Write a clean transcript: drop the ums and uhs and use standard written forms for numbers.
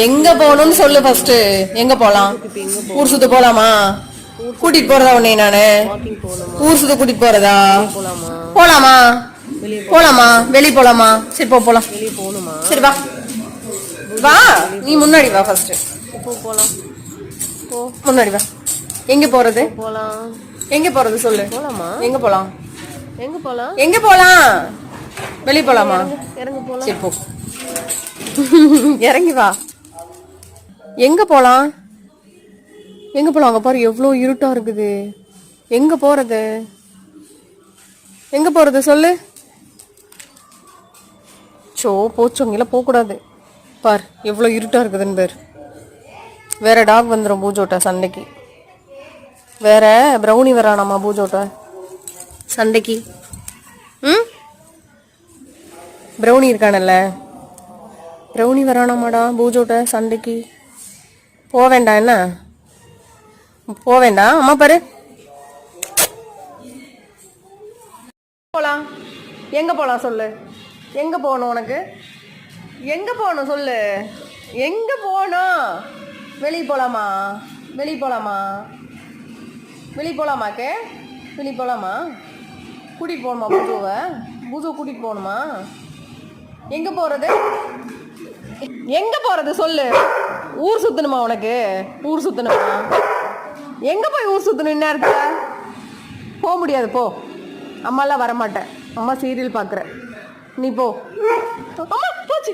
எங்க போகணும்னு சொல்லு ஃபர்ஸ்ட். எங்க போலாம்? ஊர் சுத்த போலாமா? கூட்டிட்டு போறதா உன்னை நானு? ஊர் சுத்த கூட்டிட்டு போறதா? போலாமா? போலாமா? வெளிய போலாமா? சரி போ போலாம். வெளியே போகணுமா? சரி வா வா, நீ முன்னாடி வா ஃபர்ஸ்ட். இப்போ போலாம். போ முன்னாடி வா. எங்க போறது? போலாம். எங்க போறது சொல்லு. போலாமா? எங்க போலாம்? எங்க போலாம்? எங்க போலாம்? வெளிய போலாமா? இறங்க போலாம். சரி போ. இறங்கி வா. எங்க போலாம்? எங்க போலாம்? அங்க பாரு எவ்வளவு இருட்டா இருக்குது. எங்க போறது? எங்க போறது சொல்லு. சோ போச்சோங்கல போக கூடாது. பார் எவ்வளவு இருட்டா இருக்குதுன்னு பாரு. வேற டாக் வந்துடும் பூஜோட்ட சண்டைக்கு. வேற ப்ரௌனி வரானாமா பூஜோட்ட சண்டைக்கு. ம், ப்ரௌனி இருக்கானல்ல, ப்ரௌனி வரானாமாடா பூஜோட்ட சண்டைக்கு. போக வேண்டாம் என்ன? போக வேண்டாம். அம்மா பாரு. போலாம். எங்க போலாம் சொல்லு. எங்க போகணும் உனக்கு? எங்க போகணும் சொல்லு. எங்க போகணும்? வெளியே போலாமா? வெளியே போலாமா? வெளியே போலாமாக்கே? வெளியே போலாமா? கூட்டிகிட்டு போகணுமா பூஜோவை? பூஜோ கூட்டிகிட்டு போகணுமா? எங்கே போகிறது? எங்கே போகிறது சொல்லு. ஊர் சுற்றணுமா உனக்கு? ஊர் சுற்றணுமா? எங்கே போய் ஊர் சுற்றணும் இந்நேரத்தில்? போக முடியாது போ. அம்மாலாம் வரமாட்டேன். அம்மா சீரியல் பார்க்குறேன். நீ போ. அம்மா போச்சு.